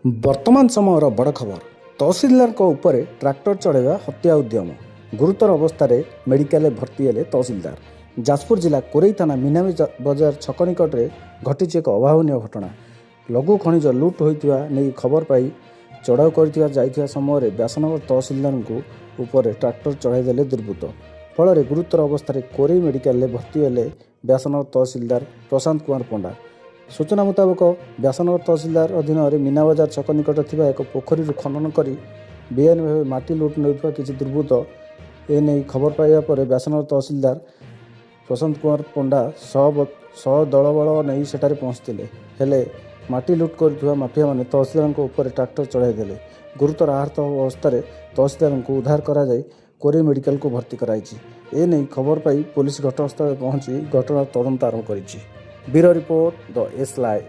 ବର୍ତ୍ତମାନ ସମୟର ବଡ଼ ଖବର। ତହସିଲଦାରଙ୍କ ଉପରେ ଟ୍ରାକ୍ଟର ଚଢ଼ାଇବା ହତ୍ୟା ଉଦ୍ୟମ। ଗୁରୁତର ଅବସ୍ଥାରେ ମେଡିକାଲରେ ଭର୍ତ୍ତି ହେଲେ ତହସିଲଦାର। ଯାଜପୁର ଜିଲ୍ଲା କୋରେଇ ଥାନା ମିନାମୀ ବଜାର ଛକ ନିକଟରେ ଘଟିଛି ଏକ ଅଭାବନୀୟ ଘଟଣା। ଲଘୁ ଖଣିଜ ଲୁଟ୍ ହୋଇଥିବା ନେଇ ଖବର ପାଇ ଚଢ଼ାଉ ଯାଇଥିବା ସମୟରେ ବ୍ୟାସନଗର ତହସିଲଦାରଙ୍କ ଉପରେ ଟ୍ରାକ୍ଟର ଚଢ଼ାଇ ଦେଲେ ଦୁର୍ବୃତ୍ତ। ଫଳରେ ଗୁରୁତର ଅବସ୍ଥାରେ କୋରେଇ ମେଡିକାଲରେ ଭର୍ତ୍ତି ହେଲେ ବ୍ୟାସନଗର ତହସିଲଦାର ପ୍ରଶାନ୍ତ କୁମାର ପଣ୍ଡା। ସୂଚନା ମୁତାବକ ବ୍ୟାସନଗର ତହସିଲଦାର ଅଧୀନରେ ମିନାବଜାର ଛକ ନିକଟରେ ଥିବା ଏକ ପୋଖରୀରୁ ଖନନ କରି ବେଆଇନ ଭାବେ ମାଟି ଲୁଟ୍ ନେଉଥିବା କିଛି ଦୁର୍ବୃତ୍ତ ଏନେଇ ଖବର ପାଇବା ପରେ ବ୍ୟାସନଗର ତହସିଲଦାର ପ୍ରଶାନ୍ତ କୁମାର ପଣ୍ଡା ସହ ଦଳବଳ ନେଇ ସେଠାରେ ପହଞ୍ଚିଥିଲେ। ହେଲେ ମାଟି ଲୁଟ୍ କରୁଥିବା ମାଫିଆମାନେ ତହସିଲଦାରଙ୍କ ଉପରେ ଟ୍ରାକ୍ଟର ଚଢ଼ାଇ ଦେଲେ। ଗୁରୁତର ଆହତ ଅବସ୍ଥାରେ ତହସିଲଦାରଙ୍କୁ ଉଦ୍ଧାର କରାଯାଇ କୋରେଇ ମେଡିକାଲକୁ ଭର୍ତ୍ତି କରାଯାଇଛି। ଏନେଇ ଖବର ପାଇ ପୋଲିସ ଘଟଣାସ୍ଥଳରେ ପହଞ୍ଚି ଘଟଣାର ତଦନ୍ତ ଆରମ୍ଭ କରିଛି। ବ୍ୟୁରୋ ରିପୋର୍ଟ, ଦ ଏସ୍ ଲାଇଭ୍।